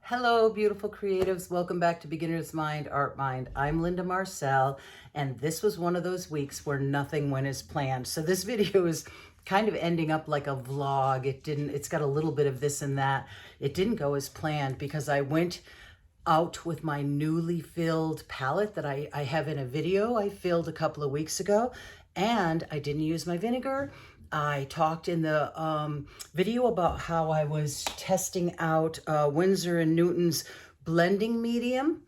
Hello, beautiful creatives. Welcome back to Beginner's Mind, Art Mind. I'm Linda Marcel, and this was one of those weeks where nothing went as planned. So this video is kind of ending up like a vlog. It's got a little bit of this and that. It didn't go as planned because I went out with my newly filled palette that I have in a video I filled a couple of weeks ago, and I didn't use my vinegar. I talked in the video about how I was testing out Winsor & Newton's blending medium,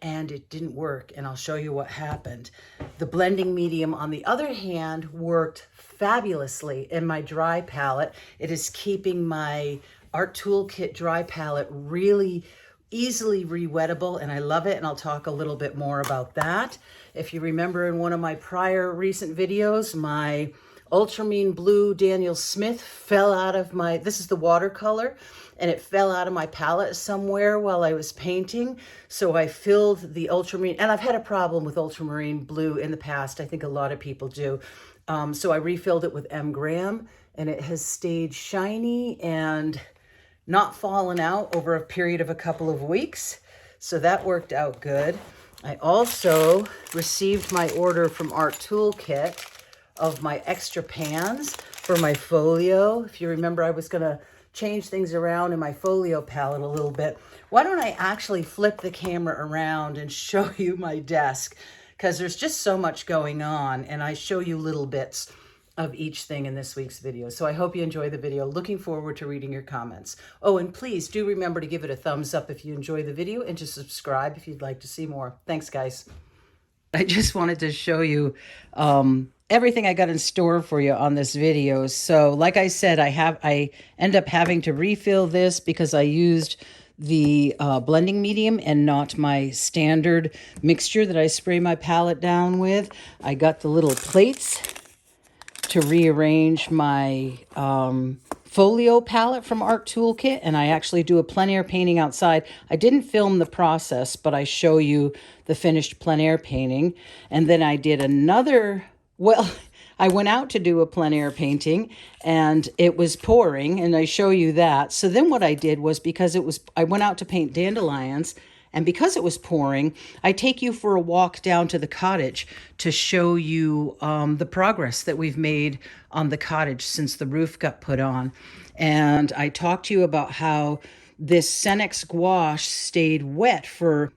and it didn't work, and I'll show you what happened. The blending medium, on the other hand, worked fabulously in my dry palette. It is keeping my Art Toolkit dry palette really easily re-wettable, and I love it, and I'll talk a little bit more about that. If you remember in one of my prior recent videos, my ultramarine blue Daniel Smith fell out of my, this is the watercolor, and it fell out of my palette somewhere while I was painting. So I filled the ultramarine, and I've had a problem with ultramarine blue in the past. I think a lot of people do. So I refilled it with M. Graham, and it has stayed shiny and not fallen out over a period of a couple of weeks. So that worked out good. I also received my order from Art Toolkit of my extra pans for my folio. If you remember, I was gonna change things around in my folio palette a little bit. Why don't I actually flip the camera around and show you my desk? Because there's just so much going on, and I show you little bits of each thing in this week's video. So I hope you enjoy the video. Looking forward to reading your comments. Oh, and please do remember to give it a thumbs up if you enjoy the video, and to subscribe if you'd like to see more. Thanks, guys. I just wanted to show you everything I got in store for you on this video. So like I said, I end up having to refill this because I used the blending medium and not my standard mixture that I spray my palette down with. I got the little plates to rearrange my folio palette from Art Toolkit, and I actually do a plein air painting outside. I didn't film the process, but I show you the finished plein air painting. And then I did another, well, I went out to do a plein air painting, and it was pouring, and I show you that. So then what I did was, because I went out to paint dandelions, and because it was pouring, I take you for a walk down to the cottage to show you the progress that we've made on the cottage since the roof got put on. And I talked to you about how this Senex gouache stayed wet for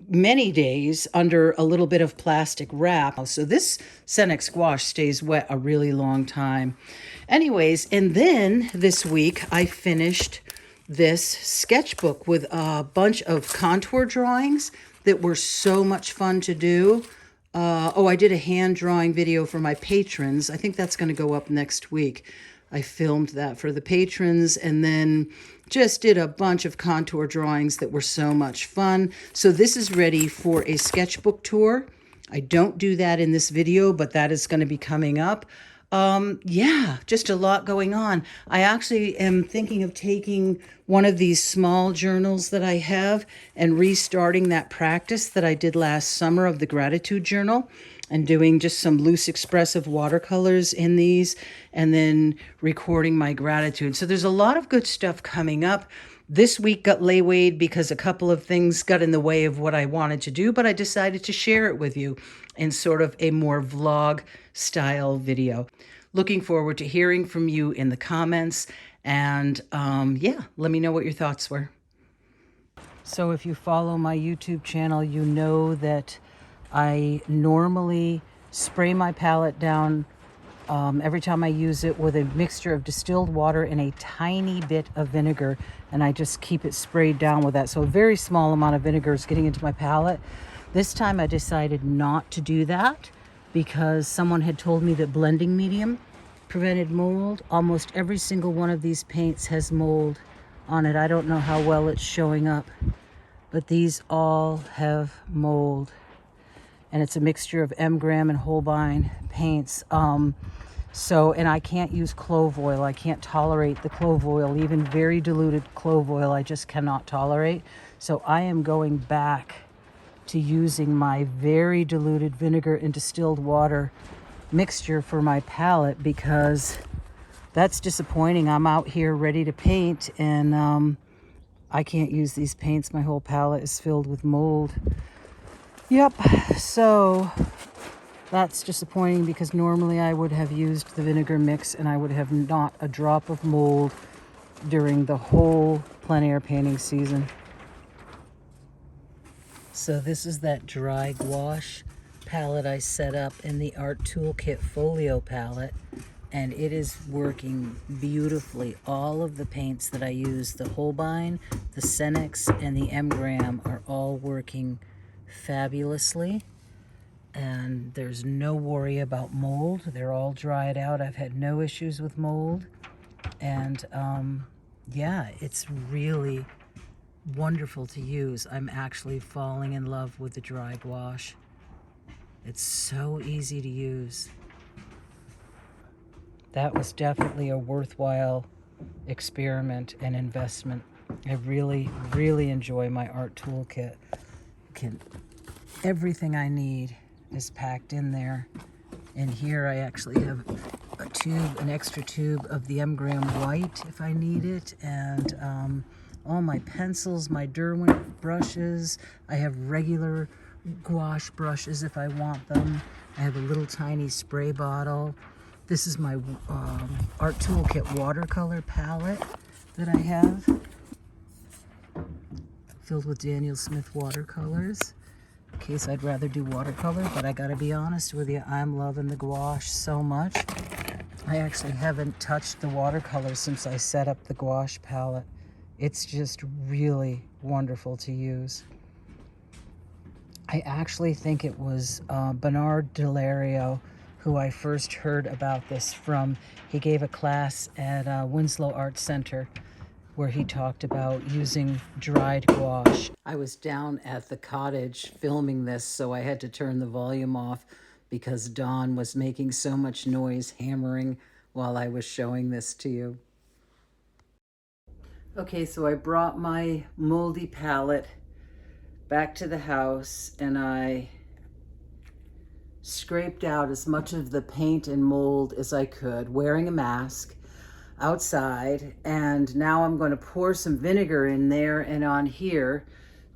many days under a little bit of plastic wrap. So this Senex gouache stays wet a really long time. Anyways, and then this week I finished this sketchbook with a bunch of contour drawings that were so much fun to do. I did a hand drawing video for my patrons. I think that's going to go up next week. I filmed that for the patrons, and then just did a bunch of contour drawings that were so much fun. So this is ready for a sketchbook tour. I don't do that in this video, but that is going to be coming up. Yeah, just a lot going on. I actually am thinking of taking one of these small journals that I have and restarting that practice that I did last summer of the gratitude journal, and doing just some loose expressive watercolors in these, and then recording my gratitude. So there's a lot of good stuff coming up. This week got laywayed because a couple of things got in the way of what I wanted to do, but I decided to share it with you in sort of a more vlog style video. Looking forward to hearing from you in the comments, and yeah, let me know what your thoughts were. So if you follow my YouTube channel, you know that I normally spray my palette down every time I use it with a mixture of distilled water and a tiny bit of vinegar, and I just keep it sprayed down with that. So a very small amount of vinegar is getting into my palette. This time I decided not to do that because someone had told me that blending medium prevented mold. Almost every single one of these paints has mold on it. I don't know how well it's showing up, but these all have mold. And it's a mixture of M. Graham and Holbein paints. And I can't use clove oil. I can't tolerate the clove oil. Even very diluted clove oil, I just cannot tolerate. So I am going back to using my very diluted vinegar and distilled water mixture for my palette, because that's disappointing. I'm out here ready to paint, and I can't use these paints. My whole palette is filled with mold. Yep, so that's disappointing because normally I would have used the vinegar mix and I would have not a drop of mold during the whole plein air painting season. So this is that dry gouache palette I set up in the Art Toolkit Folio palette, and it is working beautifully. All of the paints that I use, the Holbein, the Senex, and the M-Gram, are all working fabulously, and there's no worry about mold. They're all dried out. I've had no issues with mold, and yeah, it's really wonderful to use. I'm actually falling in love with the dry gouache. It's so easy to use. That was definitely a worthwhile experiment and investment. I really, really enjoy my art toolkit. Everything I need is packed in there. And here I actually have a tube, an extra tube of the M-Gram white if I need it, and all my pencils, my Derwent brushes. I have regular gouache brushes if I want them. I have a little tiny spray bottle. This is my Art Toolkit watercolor palette that I have, filled with Daniel Smith watercolors. In case I'd rather do watercolor, but I gotta be honest with you, I'm loving the gouache so much. I actually haven't touched the watercolor since I set up the gouache palette. It's just really wonderful to use. I actually think it was Bernard Delario who I first heard about this from. He gave a class at Winslow Art Center where he talked about using dried gouache. I was down at the Cottage filming this, so I had to turn the volume off because Dawn was making so much noise hammering while I was showing this to you. Okay, so I brought my moldy palette back to the house and I scraped out as much of the paint and mold as I could, wearing a mask outside. And now I'm going to pour some vinegar in there and on here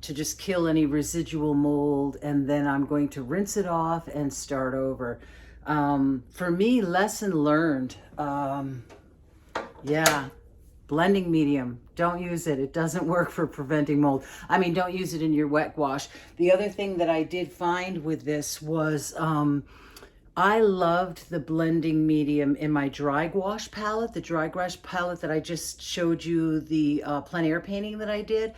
to just kill any residual mold, and then I'm going to rinse it off and start over. For me, lesson learned. Yeah, blending medium, don't use it. It doesn't work for preventing mold. I mean, don't use it in your wet gouache. The other thing that I did find with this was I loved the blending medium in my dry gouache palette, the dry gouache palette that I just showed you, the plein air painting that I did.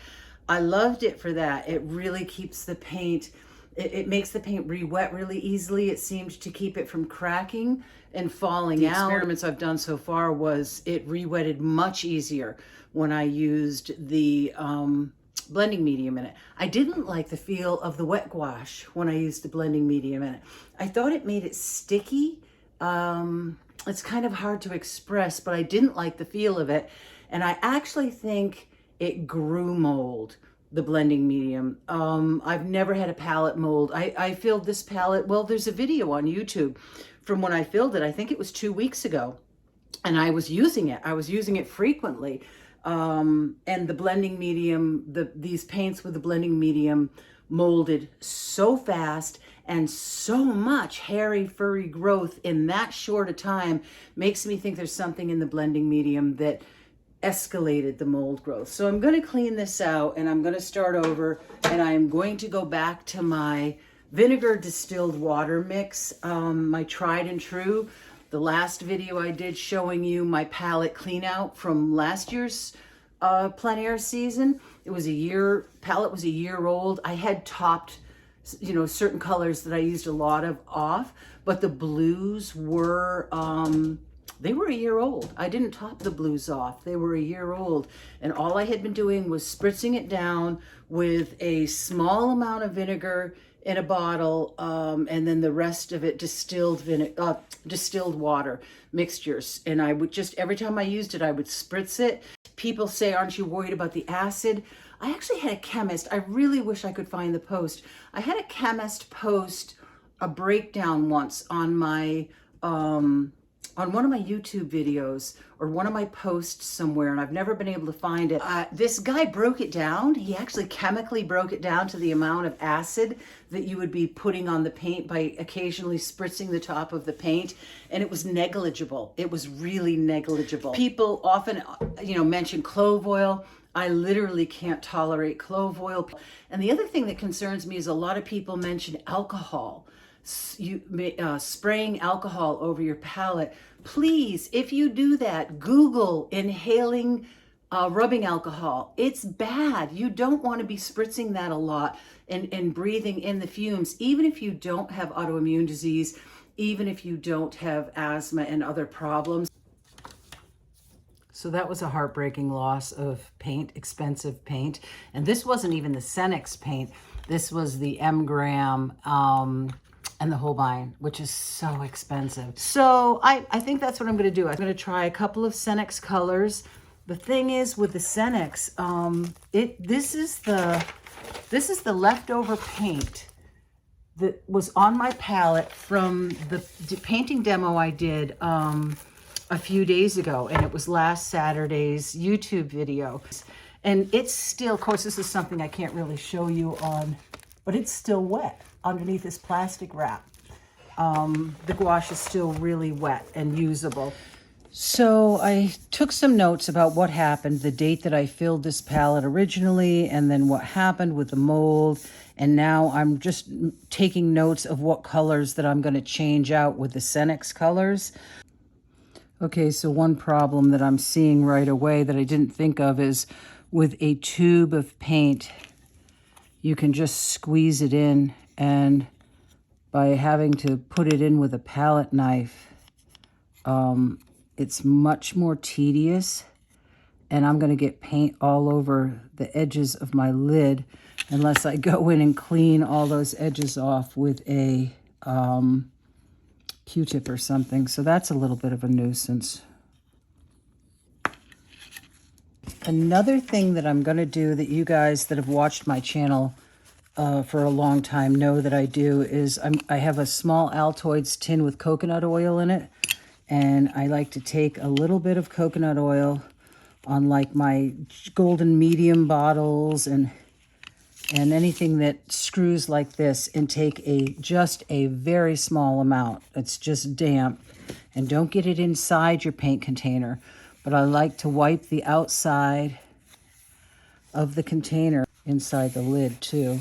I loved it for that. It really keeps the paint, it makes the paint re-wet really easily. It seemed to keep it from cracking and falling out. The experiments I've done so far was it re-wetted much easier when I used the blending medium in it. I didn't like the feel of the wet gouache when I used the blending medium in it. I thought it made it sticky. It's kind of hard to express, but I didn't like the feel of it. And I actually think it grew mold, the blending medium. I've never had a palette mold. I filled this palette, well, there's a video on YouTube from when I filled it. I think it was 2 weeks ago. And I was using it. I was using it frequently. And the blending medium, these paints with the blending medium molded so fast, and so much hairy, furry growth in that short a time makes me think there's something in the blending medium that escalated the mold growth. So I'm going to clean this out and I'm going to start over, and I'm going to go back to my vinegar distilled water mix, my tried and true. The last video I did showing you my palette clean out from last year's plein air season. It was palette was a year old. I had topped, you know, certain colors that I used a lot of off, but the blues were, they were a year old. I didn't top the blues off. They were a year old. And all I had been doing was spritzing it down with a small amount of vinegar in a bottle, and then the rest of it distilled water mixtures. And I would just, every time I used it, I would spritz it. People say, aren't you worried about the acid? I actually had a chemist. I really wish I could find the post. I had a chemist post a breakdown once on my on one of my YouTube videos or one of my posts somewhere, and I've never been able to find it. This guy broke it down. He actually chemically broke it down to the amount of acid that you would be putting on the paint by occasionally spritzing the top of the paint. And it was negligible. It was really negligible. People often, mention clove oil. I literally can't tolerate clove oil. And the other thing that concerns me is a lot of people mention alcohol. Spraying alcohol over your palette. Please, if you do that, Google inhaling rubbing alcohol. It's bad. You don't want to be spritzing that a lot and breathing in the fumes, even if you don't have autoimmune disease, even if you don't have asthma and other problems. So that was a heartbreaking loss of paint, expensive paint. And this wasn't even the Cenex paint. This was the M-Gram and the Holbein, which is so expensive. So I think that's what I'm gonna do. I'm gonna try a couple of Cenex colors. The thing is with the Cenex, this is the leftover paint that was on my palette from the painting demo I did a few days ago, and it was last Saturday's YouTube video. And it's still, of course, this is something I can't really show you on, but it's still wet underneath this plastic wrap. The gouache is still really wet and usable. So I took some notes about what happened, the date that I filled this palette originally, and then what happened with the mold. And now I'm just taking notes of what colors that I'm going to change out with the Cenex colors. Okay, so one problem that I'm seeing right away that I didn't think of is with a tube of paint, you can just squeeze it in, and by having to put it in with a palette knife, it's much more tedious, and I'm going to get paint all over the edges of my lid unless I go in and clean all those edges off with a Q-tip or something. So that's a little bit of a nuisance. Another thing that I'm going to do that you guys that have watched my channel for a long time know that I do is I have a small Altoids tin with coconut oil in it. And I like to take a little bit of coconut oil on like my golden medium bottles and anything that screws like this, and take just a very small amount. It's just damp, and don't get it inside your paint container. But I like to wipe the outside of the container inside the lid too.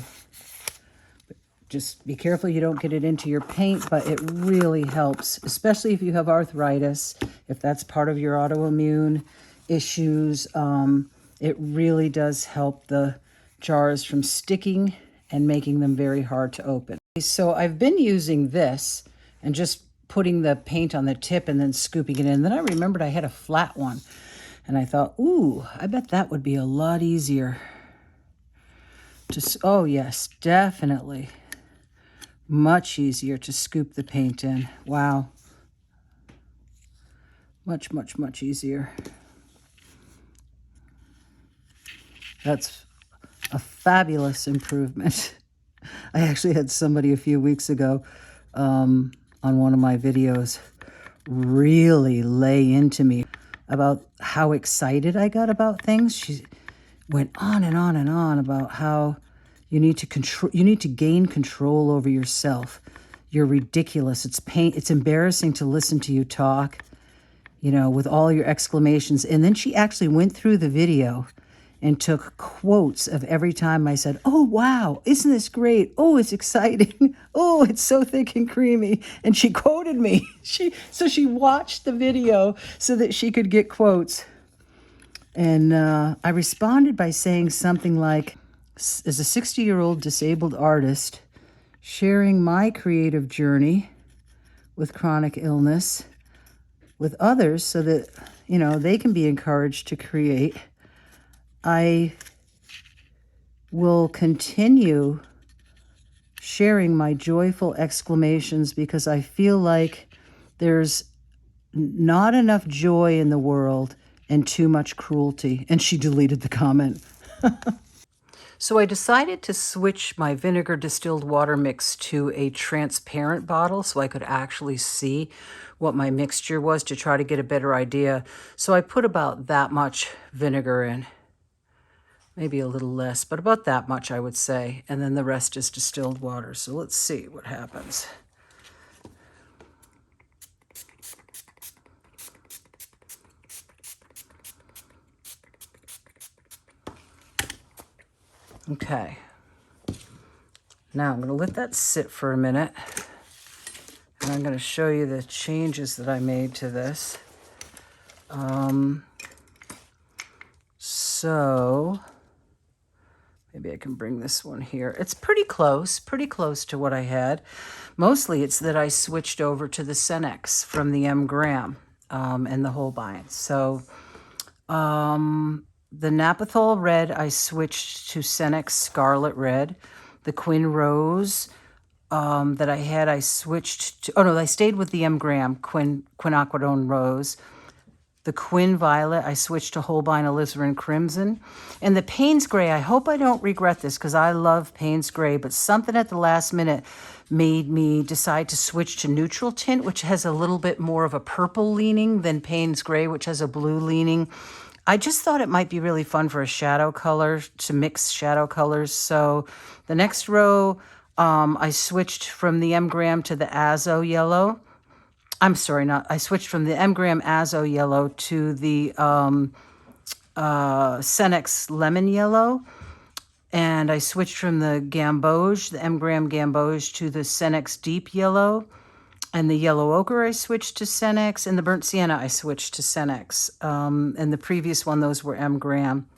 Just be careful you don't get it into your paint, but it really helps, especially if you have arthritis, if that's part of your autoimmune issues. It really does help the jars from sticking and making them very hard to open. So I've been using this and just putting the paint on the tip and then scooping it in. Then I remembered I had a flat one, and I thought, ooh, I bet that would be a lot easier. Oh yes, definitely. Much easier to scoop the paint in. Wow. Much, much, much easier. That's a fabulous improvement. I actually had somebody a few weeks ago on one of my videos really lay into me about how excited I got about things. She went on and on and on about how you need to gain control over yourself. You're ridiculous. It's embarrassing to listen to you talk, with all your exclamations. And then she actually went through the video and took quotes of every time I said, oh, wow, isn't this great? Oh, it's exciting. Oh, it's so thick and creamy. And she quoted me. So she watched the video so that she could get quotes. And I responded by saying something like, as a 60-year-old disabled artist, sharing my creative journey with chronic illness with others so that, they can be encouraged to create, I will continue sharing my joyful exclamations because I feel like there's not enough joy in the world and too much cruelty. And she deleted the comment. So I decided to switch my vinegar distilled water mix to a transparent bottle so I could actually see what my mixture was to try to get a better idea. So I put about that much vinegar in, maybe a little less, but about that much I would say. And then the rest is distilled water. So let's see what happens. Okay. Now I'm going to let that sit for a minute. And I'm going to show you the changes that I made to this. So maybe I can bring this one here. It's pretty close to what I had. Mostly it's that I switched over to the Senex from the M gram and the Holbein. So the Napathol Red, I switched to Senex Scarlet Red. The Quin Rose that I had, I switched to, oh no, I stayed with the M gram Quinacridone Rose. The Quin Violet, I switched to Holbein Alizarin Crimson. And the Payne's Gray, I hope I don't regret this because I love Payne's Gray, but something at the last minute made me decide to switch to Neutral Tint, which has a little bit more of a purple leaning than Payne's Gray, which has a blue leaning. I just thought it might be really fun for a shadow color, to mix shadow colors. So the next row, I switched from the M gram to the Azo Yellow. I'm sorry, I switched from the M gram Azo Yellow to the Senex Lemon Yellow. And I switched from the Gamboge, the M gram Gamboge, to the Senex Deep Yellow. And the Yellow Ochre I switched to Senex. And the Burnt Sienna I switched to Senex. And the previous one, those were M gram.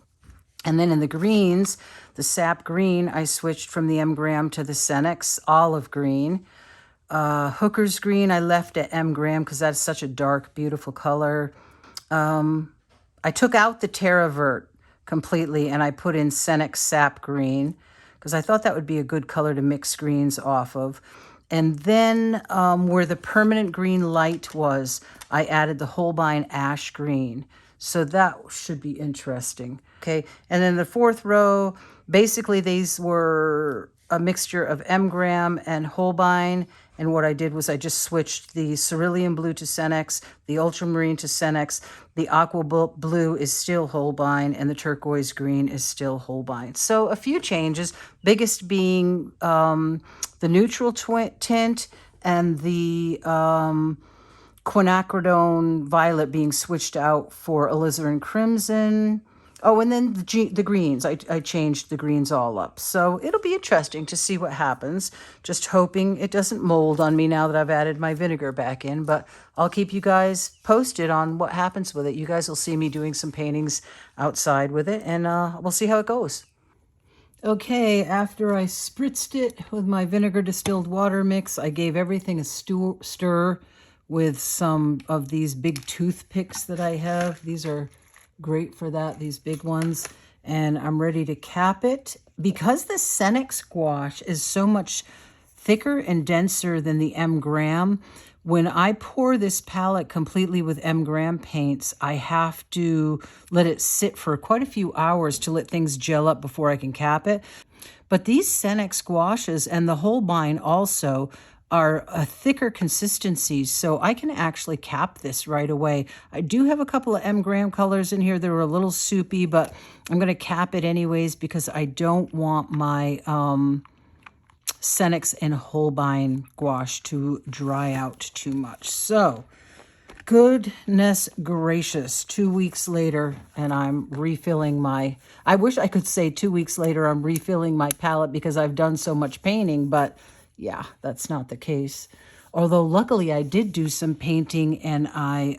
And then in the greens, the Sap Green, I switched from the M gram to the Senex Olive Green. Hooker's Green, I left at M gram because that's such a dark, beautiful color. I took out the Terra Vert completely and I put in Senex Sap Green because I thought that would be a good color to mix greens off of. And then where the Permanent Green Light was, I added the Holbein Ash Green. So that should be interesting. Okay, and then the fourth row, basically these were a mixture of M gram and Holbein. And what I did was I just switched the Cerulean Blue to Senex, the Ultramarine to Senex, the Aqua Blue is still Holbein, and the Turquoise Green is still Holbein. So a few changes, biggest being the Neutral Tint and the Quinacridone Violet being switched out for Alizarin Crimson. Oh, and then the greens. I changed the greens all up. So it'll be interesting to see what happens. Just hoping it doesn't mold on me now that I've added my vinegar back in. But I'll keep you guys posted on what happens with it. You guys will see me doing some paintings outside with it. And we'll see how it goes. Okay, after I spritzed it with my vinegar distilled water mix, I gave everything a stir with some of these big toothpicks that I have. These are great for that, these big ones. And I'm ready to cap it. Because the Senex gouache is so much thicker and denser than the M gram, when I pour this palette completely with M gram paints, I have to let it sit for quite a few hours to let things gel up before I can cap it. But these Senex gouaches and the Holbein also are a thicker consistency, so I can actually cap this right away. I do have a couple of M gram colors in here that are a little soupy, but I'm going to cap it anyways because I don't want my Senex and Holbein gouache to dry out too much. So, goodness gracious, 2 weeks later, and I'm refilling my, I wish I could say 2 weeks later I'm refilling my palette because I've done so much painting, but yeah, that's not the case. Although luckily I did do some painting and I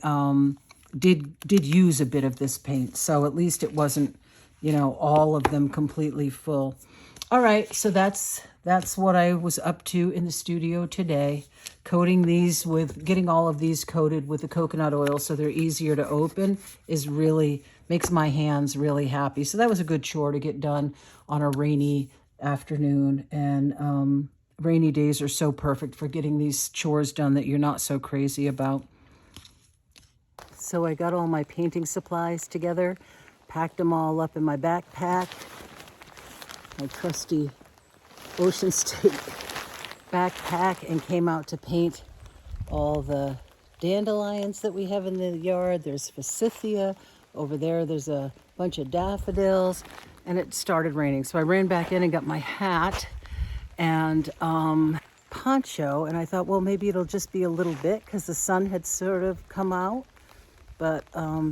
did use a bit of this paint. So at least it wasn't, you know, all of them completely full. All right, so that's what I was up to in the studio today. Coating these with, getting all of these coated with the coconut oil so they're easier to open is really, makes my hands really happy. So that was a good chore to get done on a rainy afternoon. And rainy days are so perfect for getting these chores done that you're not so crazy about. So I got all my painting supplies together, packed them all up in my backpack. my trusty Ocean State backpack and came out to paint all the dandelions that we have in the yard. There's forsythia. Over there, there's a bunch of daffodils. And it started raining. So I ran back in and got my hat and poncho. And I thought, well, maybe it'll just be a little bit because the sun had sort of come out. But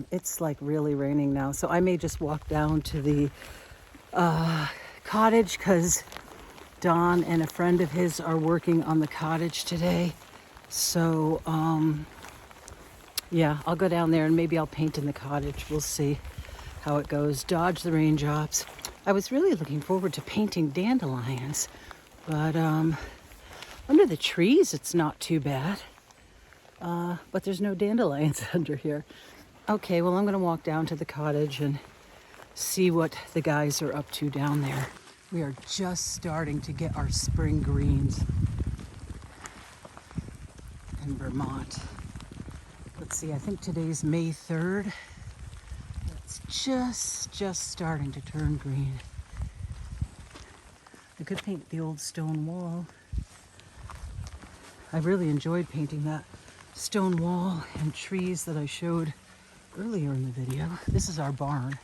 it's like really raining now. So I may just walk down to the cottage because Don and a friend of his are working on the cottage today. So yeah, I'll go down there and maybe I'll paint in the cottage. We'll see how it goes. Dodge the raindrops. I was really looking forward to painting dandelions, but under the trees it's not too bad. But there's no dandelions under here. Okay, well, I'm gonna walk down to the cottage and see what the guys are up to down there. We are just starting to get our spring greens in Vermont. Let's see, I think today's May 3rd. It's just starting to turn green. I could paint the old stone wall. I really enjoyed painting that stone wall and trees that I showed earlier in the video. This is our barn.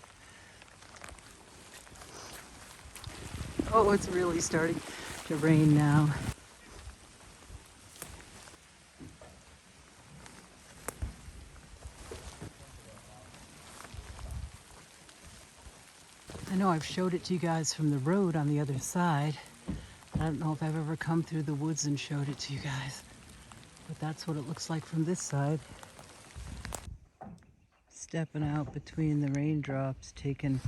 Oh, it's really starting to rain now. I know I've showed it to you guys from the road on the other side. I don't know if I've ever come through the woods and showed it to you guys, but that's what it looks like from this side. Stepping out between the raindrops, taking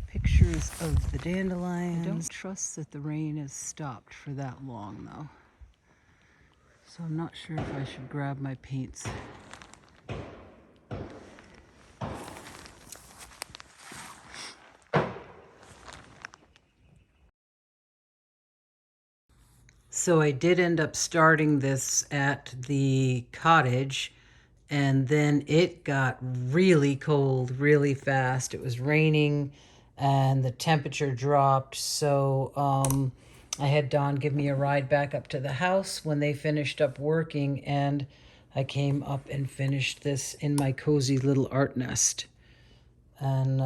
pictures of the dandelions. I don't trust that the rain has stopped for that long though. So I'm not sure if I should grab my paints. So I did end up starting this at the cottage, and then it got really cold really fast. It was raining and the temperature dropped. So I had Don give me a ride back up to the house when they finished up working, and I came up and finished this in my cozy little art nest. And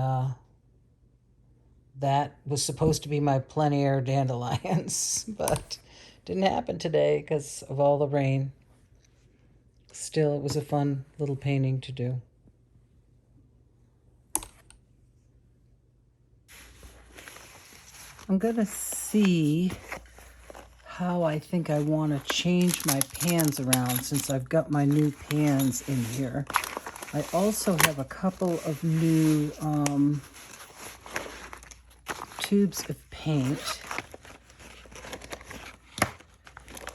that was supposed to be my plein air dandelions, but didn't happen today because of all the rain. Still, it was a fun little painting to do. I'm gonna see how I think I want to change my pans around since I've got my new pans in here. I also have a couple of new tubes of paint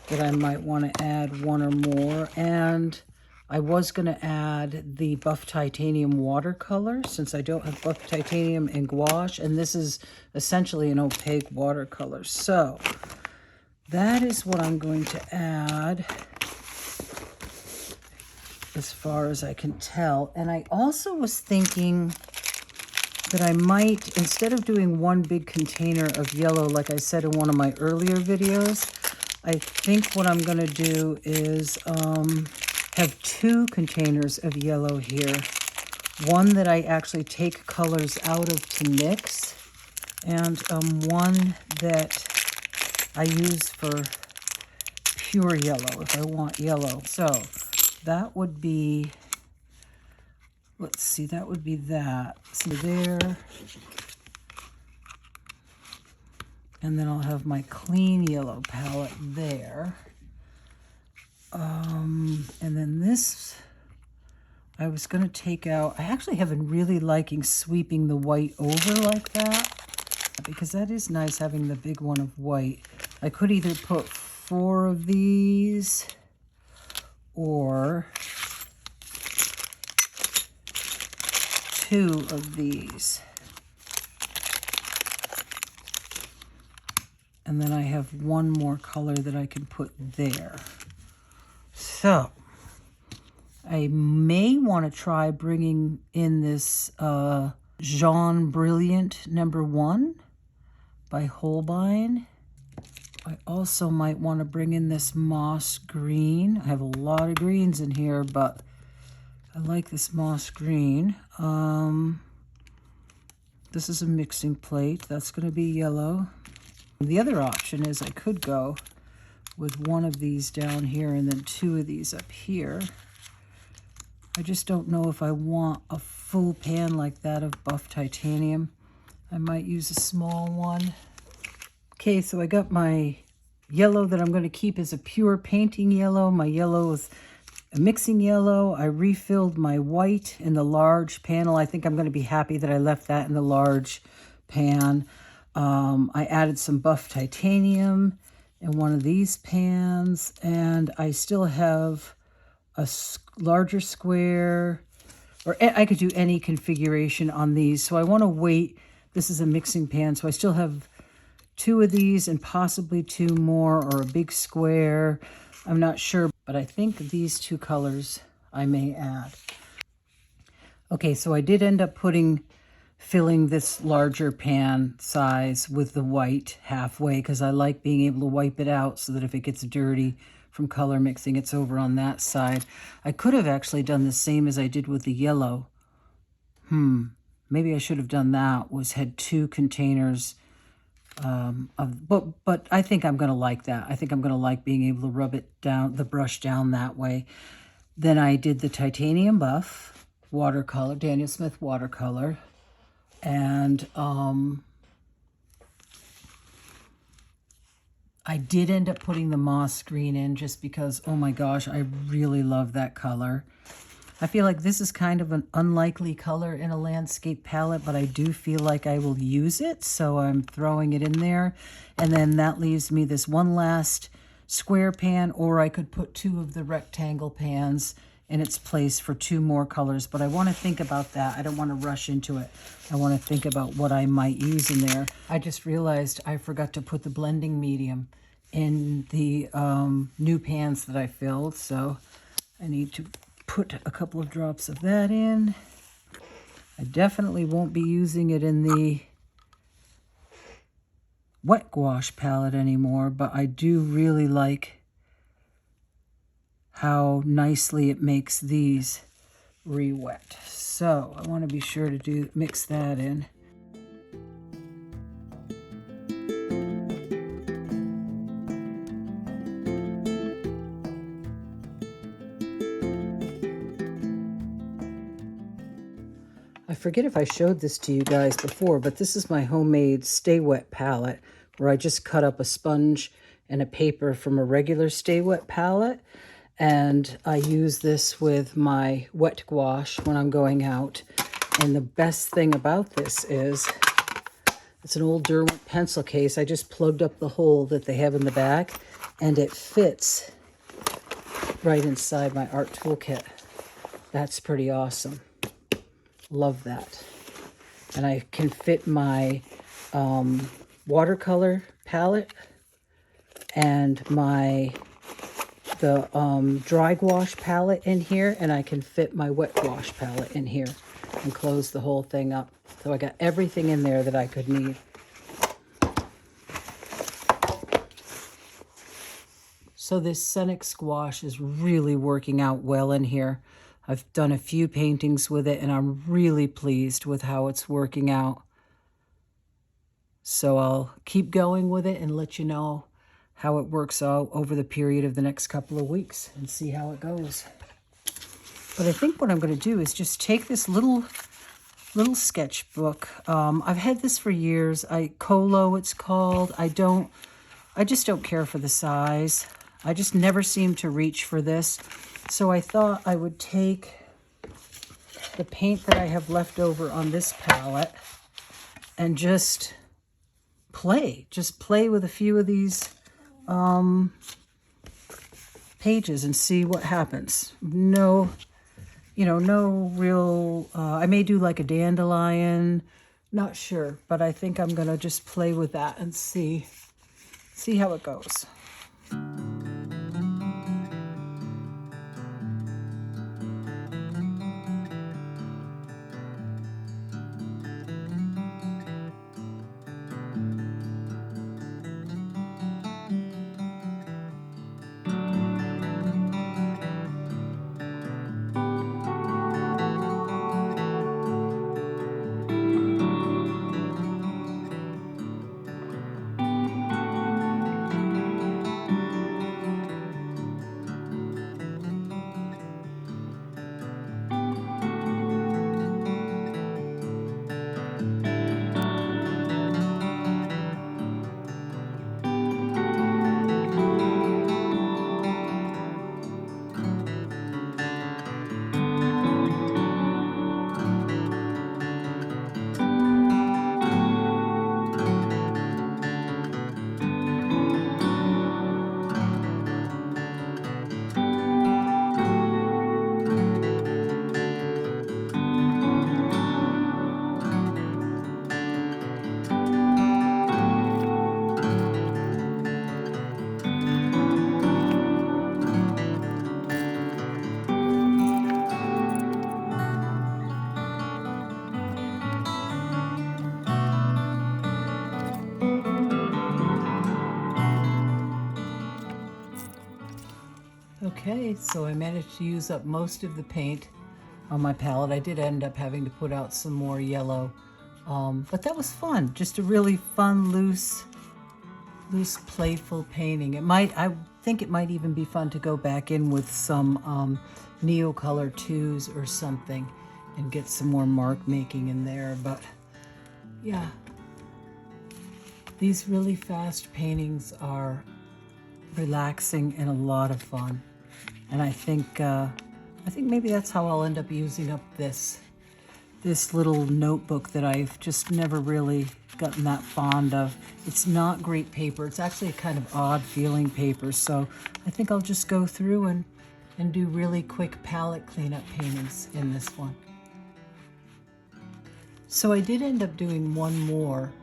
that I might want to add one or more, and I was going to add the Buff Titanium watercolor since I don't have Buff Titanium and gouache, and this is essentially an opaque watercolor. So that is what I'm going to add as far as I can tell. And I also was thinking that I might, instead of doing one big container of yellow like I said in one of my earlier videos, I think what I'm going to do is have two containers of yellow here. One that I actually take colors out of to mix, and one that I use for pure yellow if I want yellow. So that would be, let's see, that would be that. So there. And then I'll have my clean yellow palette there. And then this, I was going to take out, I actually have been really liking sweeping the white over like that, because that is nice having the big one of white. I could either put 4 of these or 2 of these. And then I have one more color that I can put there. So I may want to try bringing in this Jaune Brilliant #1 by Holbein. I also might want to bring in this moss green. I have a lot of greens in here, but I like this moss green. This is a mixing plate. That's going to be yellow. The other option is I could go with one of these down here and then two of these up here. I just don't know if I want a full pan like that of buff titanium. I might use a small one. Okay, so I got my yellow that I'm going to keep as a pure painting yellow. My yellow is a mixing yellow. I refilled my white in the large panel. I think I'm going to be happy that I left that in the large pan. I added some buff titanium in one of these pans, and I still have a larger square, or I could do any configuration on these. So I want to wait. This is a mixing pan, so I still have two of these and possibly two more, or a big square. I'm not sure, but I think these two colors I may add. Okay, so I did end up filling this larger pan size with the white halfway because I like being able to wipe it out so that if it gets dirty from color mixing, it's over on that side. I could have actually done the same as I did with the yellow. Maybe I should have done that, had two containers but I think I'm going to like that. I think I'm going to like being able to rub it down, the brush down that way. Then I did the titanium buff watercolor, Daniel Smith watercolor. And I did end up putting the moss green in just because, oh my gosh, I really love that color. I feel like this is kind of an unlikely color in a landscape palette, but I do feel like I will use it, so I'm throwing it in there. And then that leaves me this one last square pan, or I could put two of the rectangle pans in its place for two more colors, but I want to think about that. I don't want to rush into it. I want to think about what I might use in there. I just realized I forgot to put the blending medium in the new pans that I filled, so I need to put a couple of drops of that in. I definitely won't be using it in the wet gouache palette anymore, but I do really like how nicely it makes these re-wet. So I want to be sure to mix that in. I forget if I showed this to you guys before, but this is my homemade Stay Wet palette where I just cut up a sponge and a paper from a regular Stay Wet palette. And I use this with my wet gouache when I'm going out. And the best thing about this is it's an old Derwent pencil case. I just plugged up the hole that they have in the back, and it fits right inside my art toolkit. That's pretty awesome. Love that. And I can fit my watercolor palette and the dry gouache palette in here, and I can fit my wet gouache palette in here and close the whole thing up. So I got everything in there that I could need. So this Senex gouache is really working out well in here. I've done a few paintings with it, and I'm really pleased with how it's working out. So I'll keep going with it and let you know how it works out over the period of the next couple of weeks and see how it goes. But I think what I'm going to do is just take this little sketchbook. I've had this for years. Colo, it's called. I just don't care for the size. I just never seem to reach for this. So I thought I would take the paint that I have left over on this palette and just play with a few of these pages and see what happens. No real, I may do like a dandelion, not sure, but I think I'm gonna just play with that and see how it goes. Okay, so I managed to use up most of the paint on my palette. I did end up having to put out some more yellow, but that was fun. Just a really fun, loose, playful painting. I think it might even be fun to go back in with some Neocolor 2s or something and get some more mark making in there. But yeah, these really fast paintings are relaxing and a lot of fun. And I think maybe that's how I'll end up using up this little notebook that I've just never really gotten that fond of. It's not great paper. It's actually a kind of odd feeling paper. So I think I'll just go through and do really quick palette cleanup paintings in this one. So I did end up doing one more.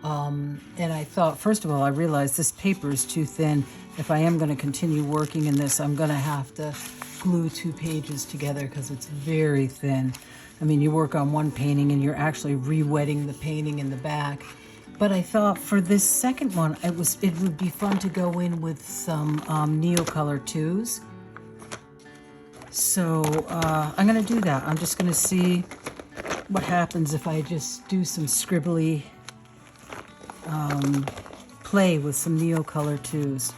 And I thought, first of all, I realized this paper is too thin. If I am going to continue working in this, I'm going to have to glue 2 pages together because it's very thin. I mean, you work on one painting and you're actually re-wetting the painting in the back. But I thought for this second one, it would be fun to go in with some Neocolor 2s. So I'm going to do that. I'm just going to see what happens if I just do some scribbly play with some Neocolor 2s.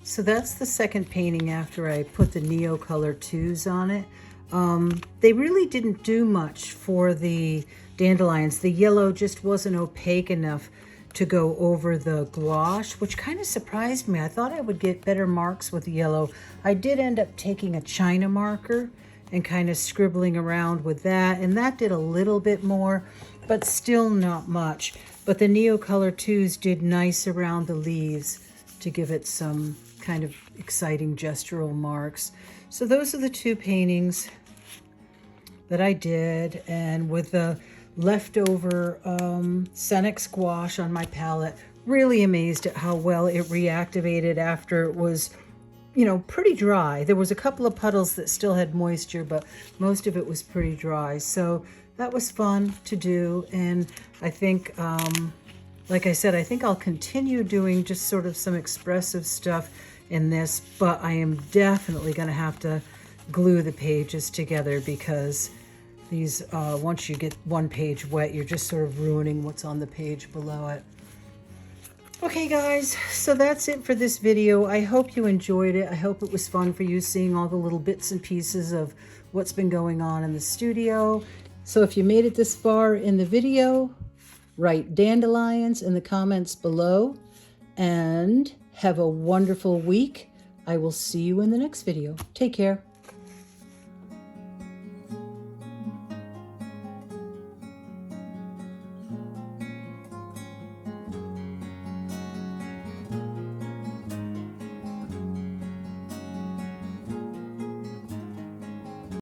So that's the second painting after I put the Neocolor 2s on it. They really didn't do much for the dandelions. The yellow just wasn't opaque enough to go over the gouache, which kind of surprised me. I thought I would get better marks with yellow. I did end up taking a China marker and kind of scribbling around with that, and that did a little bit more, but still not much. But the Neocolor 2s did nice around the leaves to give it some kind of exciting gestural marks. So those are the 2 paintings that I did, and with the leftover Senex gouache on my palette, really amazed at how well it reactivated after it was, you know, pretty dry. There was a couple of puddles that still had moisture, but most of it was pretty dry. So that was fun to do, and I think like I said, I think I'll continue doing just sort of some expressive stuff in this, but I am definitely going to have to glue the pages together because these, once you get one page wet, you're just sort of ruining what's on the page below it. Okay guys, so that's it for this video. I hope you enjoyed it. I hope it was fun for you seeing all the little bits and pieces of what's been going on in the studio. So if you made it this far in the video, write dandelions in the comments below, and have a wonderful week. I will see you in the next video. Take care.